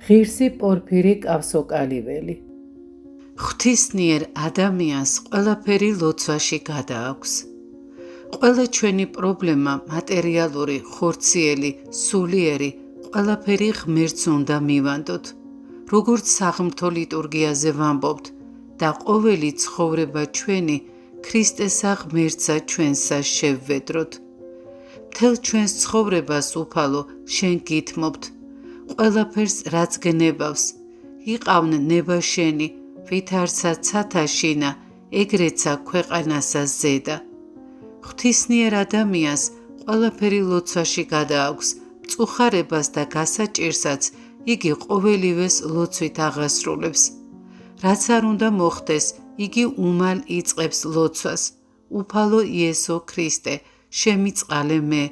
ღირსი პორფირი კავსოკალიველი. ღვთისნიერ ადამიანს ყველაფერი ლოცვაში გადააქვს. ყველა ჩვენი პრობლემა მატერიალური, ხორციელი, სულიერი, ყველაფერი ღმერთს უნდა მივანდოთ. როგორც საღმრთო ლიტურგიაზე ვამბობთ და ყოველი ცხოვრება ჩვენი ქრისტესა ღმერთსა ჩვენსა შევვედროთ. მთელ ჩვენს ცხოვრებას უფალო შენ გითმობთ. ყველაფერს რაც გნებავს, იყავნ ნება შენი, ვითარცა ცათაშინა, ეგრეცა ქვეყანასა ზედა. ღვთისნიერ ადამიანს ყველაფერი ლოცვაში გადააქვს, მწუხარებას და გასაჭირსაც იგი ყოველივეს ლოცვით აღასრულებს. რაც არ უნდა მოხდეს, იგი უმალ იწყებს ლოცვას. უფალო იესო ქრისტე, შემიწყალე მე.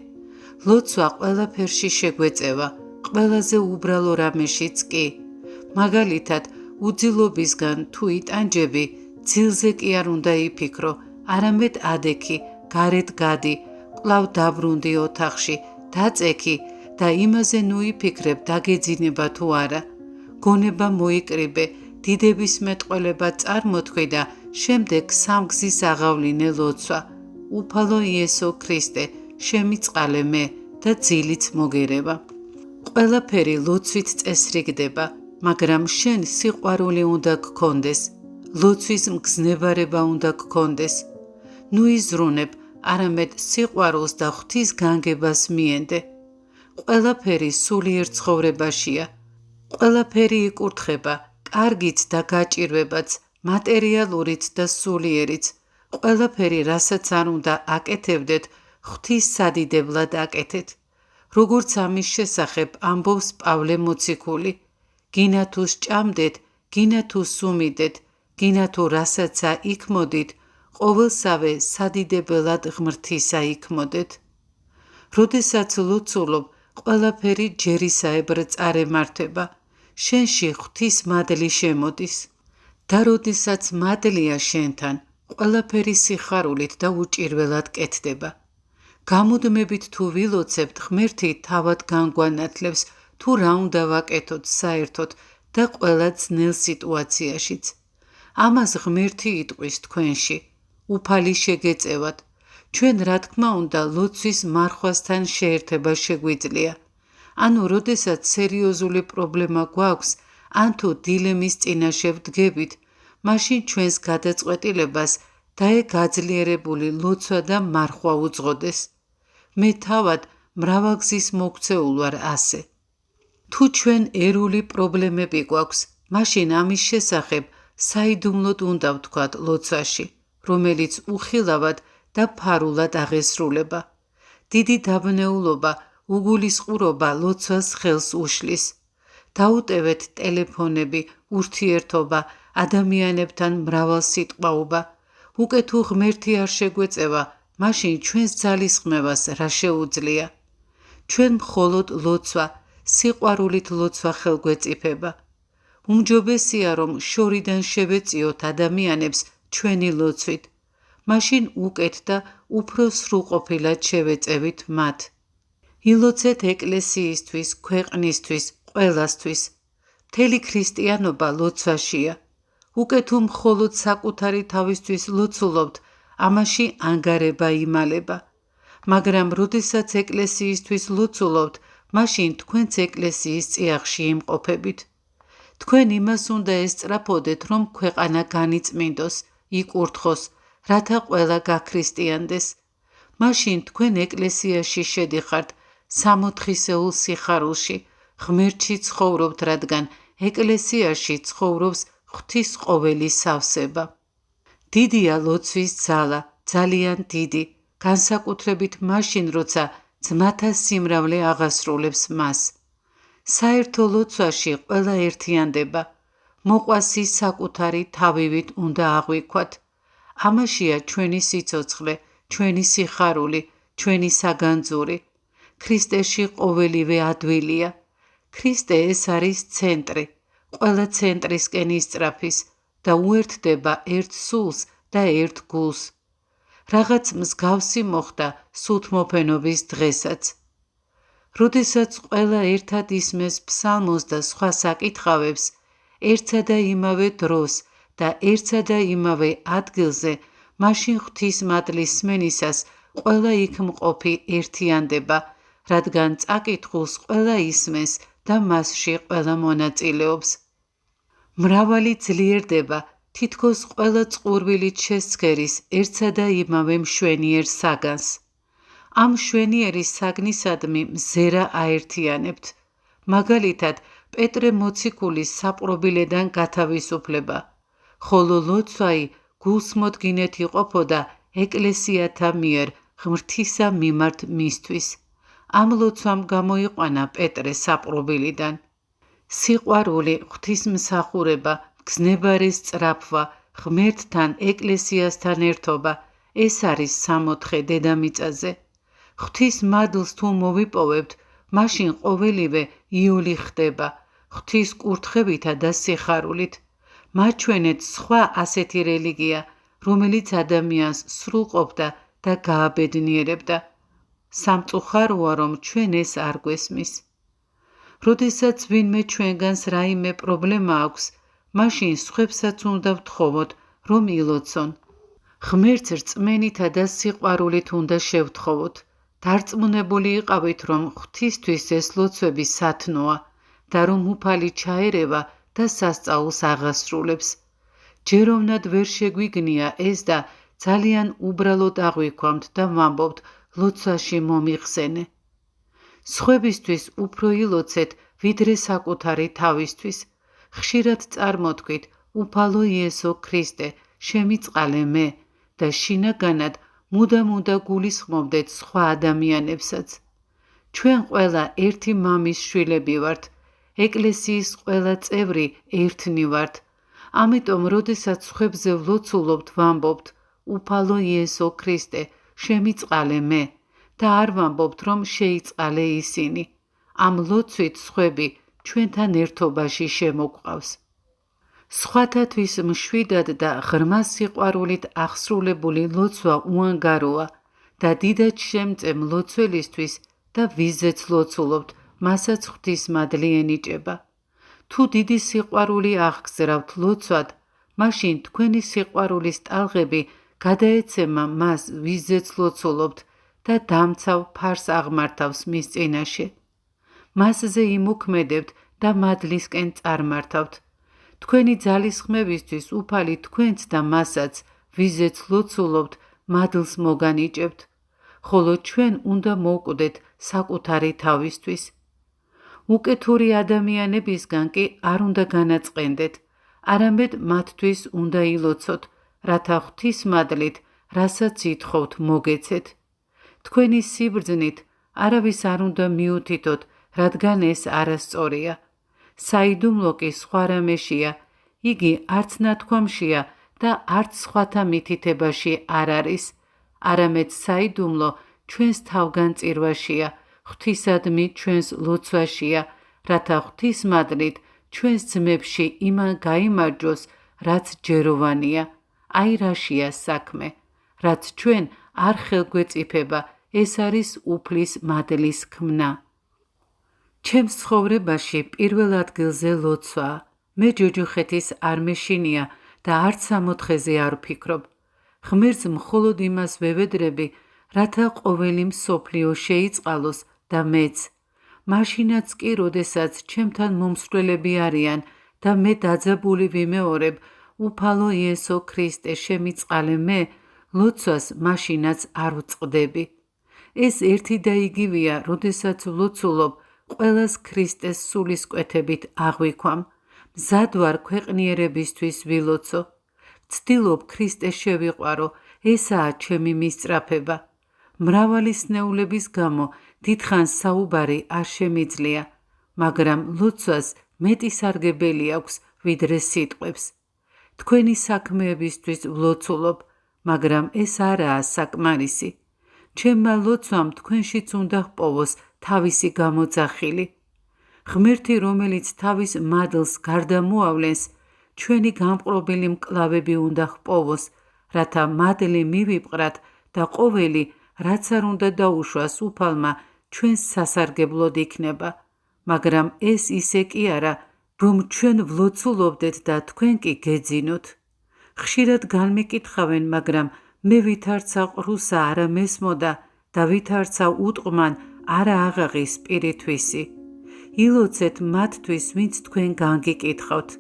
ლოცვა ყველაფერში შეგვეწევა, ყველაზე უბრალო რამეშიც კი. მაგალითად, უძილობისგან თუ იტანჯები, ძილზე კი არ უნდა იფიქრო, არამედ ადექი, გარეთ გადი, კვლავ დაბრუნდი ოთახში, დაწექი და იმაზე ნუ იფიქრებ დაგეძინება თუ არა. გონება მოიკრიბე, დიდების მეტყველება წარმოთქვი და შემდეგ სამგზის აღავლინე ლოცვა. უფალო იესო ქრისტე, შემიწყალე მე და ძილიც მოგერევა. ყველაფერი ლოცვით წესრიგდება, მაგრამ შენ სიყვარული უნდა გქონდეს, ლოცვის მგზნებარება უნდა გქონდეს. ნუ იზრუნებ, არამედ სიყვარულს და ღვთის განგებას მიენდე. ყველაფერი სულიერ ცხოვრებაშია. ყველაფერი იკურთხება, კარგიც და გაჭირვებაც, მატერიალურიც და სულიერიც. ყველაფერი, რასაც არ უნდა აკეთებდეთ, ღვთის სადიდებლად აკეთეთ. როგორც ამის შესახებ ამბობს პავლე მოციქული, გინა თუ სჭამდეთ, გინა თუ სუმიდეთ, გინა თუ რასაცა იქმოდით, ყოველსავე სადიდებელად ღმრთისა იქმოდეთ. როდესაც ლოცულობ, ყველაფერი ჯერისაებრ წარემართება, შენში ღვთის მადლი შემოდის. და როდესაც მადლია შენთან, ყველაფერი სიხარულით და უჭირველად კეთდება. გამუდმებით თუ ვილოცებთ, ღმერთი თავად განგვანათლებს თუ რა უნდა ვაკეთოთ საერთოდ და ყველა ძნელ სიტუაციაშიც. ამას ღმერთი იტყვის თქვენში, უფალი შეგეწევათ. ჩვენ რა თქმა უნდა ლოცვის მარხვასთან შეერთება შეგვიძლია. ანუ როდესაც სერიოზული პრობლემა გვაქვს, ან თუ დილემის წინაშე ვდგებით, მაშინ ჩვენს გადაწყვეტილებას გაძლიერებული ლოცვა და მარხვა უძღოდეს. მე თავად მრავალგზის მოქცეულ ვარ ასე. თუ ჩვენ ერული პრობლემები გვაქვს, მაშინ ამის შესახებ საიდუმლოდ უნდა ვთქვათ ლოცვაში, რომელიც უხილავად და ფარულად აღესრულება. დიდი დაბნეულობა, უგულისყურობა ლოცვას ხელს უშლის. დაუტევეთ ტელეფონები, ურთიერთობა, ადამიანებთან მრავალსიტყვაობა. უკვე თუ ღმერთი არ შეგვეწევა, მაშინ ჩვენს ძალისხმევას რა შეუძლია? ჩვენ მხოლოდ ლოცვა, სიყვარულით ლოცვა ხელგვეწიფება. უმჯობესია, რომ შორიდან შევეწიოთ ადამიანებს ჩვენი ლოცვით, მაშინ უკეთ და უფრო სრულყოფილად შევეწევით მათ. ილოცეთ ეკლესიისთვის, ქვეყნისთვის, ყველასთვის. მთელი ქრისტიანობა ლოცვაშია. უკვე თუ მხოლოდ საკუთარი თავისთვის ლოცულობთ, ამაში ანგარება იმალება. მაგრამ როდესაც ეკლესიისთვის ლოცულობთ, მაშინ თქვენც ეკლესიის წიაღში იმყოფებით. თქვენ იმას უნდა ესწრაფოდეთ, რომ ქვეყანა განიწმინდოს, იკურთხოს, რათა ყველა გაქრისტიანდეს. მაშინ თქვენ ეკლესიაში შედიხართ, სამოთხისეულ სიხარულში, ღმერთში ცხოვრობთ, რადგან ეკლესიაში ცხოვრობს ღვთის ყოველი სავსება. დიდია ლოცვის ძალა, ძალიან დიდი, განსაკუთრებით მაშინ, როცა ძმათა სიმრავლე აღასრულებს მას. საერთო ლოცვაში ყველა ერთიანდება, მოყვასი საკუთარი თავივით უნდა აღვიქვათ. ამაშია ჩვენი სიცოცხლე, ჩვენი სიხარული, ჩვენი საგანძური. ქრისტეში ყოველივე ადვილია. ქრისტე ეს არის ცენტრი, ყველა ცენტრისკენ ისწრაფის და უერთდება ერთ სულს და ერთ გულს. რაღაც მსგავსი მოხდა სულთმოფენობის დღესაც. როდესაც ყველა ერთად ისმეს ფსალმოს და სხვა საკითხავებს, ერთსა და იმავე დროს და ერთსა და იმავე ადგილზე, მაშინ ღვთისმადლის სმენისას ყველა იქ მყოფი ერთიანდება, რადგან წაკითხულს ყველა ისმენს და მასში ყველა მონაწილეობს. მრავალი ძლიერდება თითქოს ყველა წყურვილით შესცქერის ერთსა და იმავე მშვენიერ საგანს. ამ მშვენიერი საგნისადმი მზერა აერთიანებთ. მაგალითად, პეტრე მოციქულის საპყრობილედან გათავისუფლება, ხოლო ლოცვაი გულსმოდგინეთ იყოფოდა ეკლესიათა მიერ ღმრთისა მიმართ მისთვის. ამ ლოცვამ გამოიყვანა პეტრე საპყრობილიდან. სიყვარული, ღვთისმსახურება, მგზნებარის სწრაფვა, ღმერთთან, ეკლესიასთან ერთობა, ეს არის სამოთხე დედამიწაზე. ღვთის მადლს თუ მოვიპოვებთ, მაშინ ყოველივე იოლი ხდება, ღვთის კურთხევითა და სიხარულით. მაჩვენეთ სხვა ასეთი რელიგია, რომელიც ადამიანს სრულყოფდა და გააბედნიერებდა. სამწუხაროა, რომ ჩვენ ეს არ გვესმის. როდესაც ვინმე ჩვენგანს რაიმე პრობლემა აქვს, მაშინ სხვებსაც უნდა ვთხოვოთ, რომ ილოცონ. ღმერთს რწმენითა და სიყვარულით უნდა შევთხოვოთ. დარწმუნებული იყავით, რომ ღვთისთვის ეს ლოცვები სათნოა და რომ უფალი ჩაერევა და სასწაულს აღასრულებს. ჯეროვნად ვერ შეგვიგნია ეს და ძალიან უბრალოდ აღვიქვამთ და ვამბობთ, ლოცვაში მომიხსენე. სხვებისთვის უფრო ილოცეთ, ვიდრე საკუთარი თავისთვის. ხშირად წარმოთქვით, უფალო იესო ქრისტე, შემიწყალე მე და შინაგანად მუდამ-მუდა გულისხმობდეთ სხვა ადამიანებსაც. ჩვენ ყველა ერთი მამის შვილები ვართ, ეკლესიის ყველა წევრი ერთნი ვართ. ამიტომ, როდესაც სხვებზე ვლოცულობთ, ვამბობთ, უფალო იესო ქრისტე, შემიწყალე მე და არ ვამბობთ, რომ შეიწყალე ისინი. ამ ლოცვით სხვები ჩვენთან ერთობაში შემოგვყავს. სხვათათვის მშვიდად და ღრმა სიყვარულით აღსრულებული ლოცვა უანგაროა და დიდად შემწემ ლოცველისთვის და ვიზეც ლოცულობთ, მასაც ღვთისმადლი ენიჭება. თუ დიდი სიყვარული აღგზრავთ ლოცვად, მაშინ თქვენი სიყვარულის ტალღები გადაეცემა მას, ვიზეც ლოცულობთ და დამცავ ფარს აღმართავს მის წინაშე. მასზე იმოქმედებთ და მადლისკენ წარმართავთ. თქვენი ძალისხმევისთვის უფალი თქვენც და მასაც, ვიზეც ლოცულობთ, მადლს მოგანიჭებთ, ხოლო ჩვენ უნდა მოვკვდეთ საკუთარი თავისთვის. უკეთური ადამიანებისგან კი არ უნდა განაწყენდეთ, არამედ მათთვის უნდა ილოცოთ, რათა ღვთისმადლით, რასაც ითხოვთ, მოგეცეთ. თქვენი სიბრძნით არავის არ უნდა მიუთითოთ, რადგან ეს არასწორია. საიდუმლო კი სხვა რამეშია, იგი არც ნათქვამშია და არც სხვათა მითითებაში არ არის, არამედ საიდუმლო ჩვენს თავგანწირვაშია, ღვთისადმი ჩვენს ლოცვაშია, რათა ღვთისმადლით ჩვენს ძმებში იმან გაიმარჯოს, რაც ჯეროვანია. აი რაშია საქმე, რაც ჩვენ არ ხელგვეწიფება, ეს არის უფლის მადლის ქმნა. ჩემს ცხოვრებაში პირველ ადგილზე ლოცვაა. მე ჯოჯოხეთის არ მეშინია და არც სამოთხეზე არ ვფიქრობ. ღმერთს მხოლოდ იმას ვევედრები, რათა ყოველი მსოფლიო შეიწყალოს და მეც. მაშინაც კი, როდესაც ჩემთან მომსვლელები არიან და მე დაძაბული ვიმეორებ, უფალო იესო ქრისტე, შემიწყალე მე, ლოცვას მაშინაც არ ვწყდები. ეს ერთი და იგივეა, როდესაც ვლოცულობ, ყველას ქრისტეს სულისკვეთებით აღვიქვამ. მზად ვარ ქვეყნიერებისთვის ვილოცო. ვცდილობ ქრისტეს შევიყვარო, ესაა ჩემი მისწრაფება. მრავალი სნეულების გამო დიდხანს საუბარი არ შემიძლია, მაგრამ ლოცვას მეტი სარგებელი აქვს, ვიდრე სიტყვებს. თქვენი საქმეებისთვის ვლოცულობ, მაგრამ ეს არაა საკმარისი. ჩემმა ლოცვამ თქვენშიც უნდა ჰპოვოს თავისი გამოძახილი. ღმერთი, რომელიც თავის მადლს გარდამოავლენს, ჩვენი გამყრობელი მკლავები უნდა ჰპოვოს, რათა მადლი მივიპყრათ და ყოველი, რაც არ უნდა დაუშვას უფალმა, ჩვენს სასარგებლოდ იქნება, მაგრამ ეს ისე კი არა, რომ ჩვენ ვლოცულობდეთ და თქვენ კი გეძინოთ. ხშირად განმეკითხავენ, მაგრამ მე ვითარცა ყრუსა არა მესმოდა და ვითარცა უტყმან არა აღაღის სპირითვისი. ილოცეთ მათთვის, ვინც თქვენ განგიკითხავთ.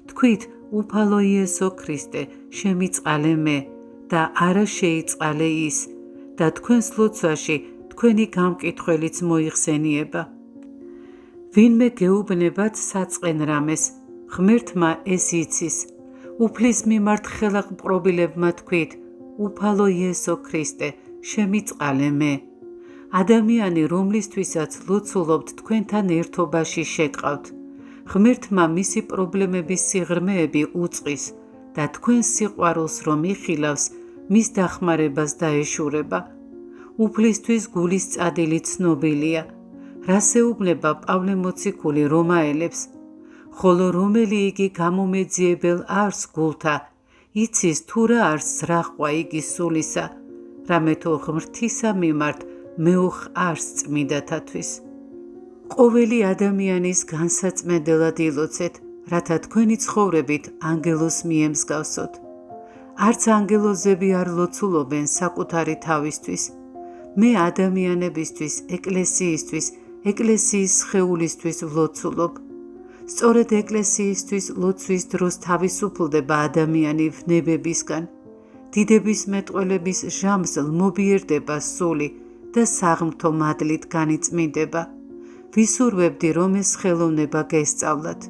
თქვით, უფალო იესო ქრისტე, შემიწყალე მე და არა შეიწყალე ის და თქვენს ლოცვაში თქვენი გამკითხველიც მოიხსენიება. ვინმე გეუბნებათ საწყენ რამეს, ღმერთმა ეს იცის. უფლის მიმართ ხელაპყრობილებმა თქვით, უფალო იესო ქრისტე, შემიწყალე მე. ადამიანი, რომლისთვისაც ლოცულობთ, თქვენთან ერთობაში შეკყავთ. ღმერთმა მისი პრობლემების სიღრმეები უწყის და თქვენს სიყვარულს რომ იხილავს, მის დახმარებას დაეშურება. უფლისთვის გულის წადილი ცნობილია, რას ეუბნება პავლე მოციქული რომაელებს, ხოლო რომელი იგი გამომეძიებელ არს გულთა, იცის თუ რა არს ზრახვა იგი სულისა, რამე თუ ღმრთისა მიმართ მეუხ არს წმინდათათვის. ყოველი ადამიანის განსაწმენდელად ილოცეთ, რათა თქვენი ცხოვრებით ანგელოზს მიემსგავსოთ. არც ანგელოზები არ ლოცულობენ საკუთარი თავისთვის. მე ადამიანებისთვის, ეკლესიისთვის, ეკლესიის სხეულისთვის ვლოცულობ. სწორედ ეკლესიისთვის ლოცვის დროს თავისუფლდება ადამიანი ვნებებისგან. დიდების მეტყველების ჟამს ლმობიერდება სული და საღმრთო მადლით განიწმინდება. ვისურვებდი, რომ ეს ხელოვნება გესწავლათ.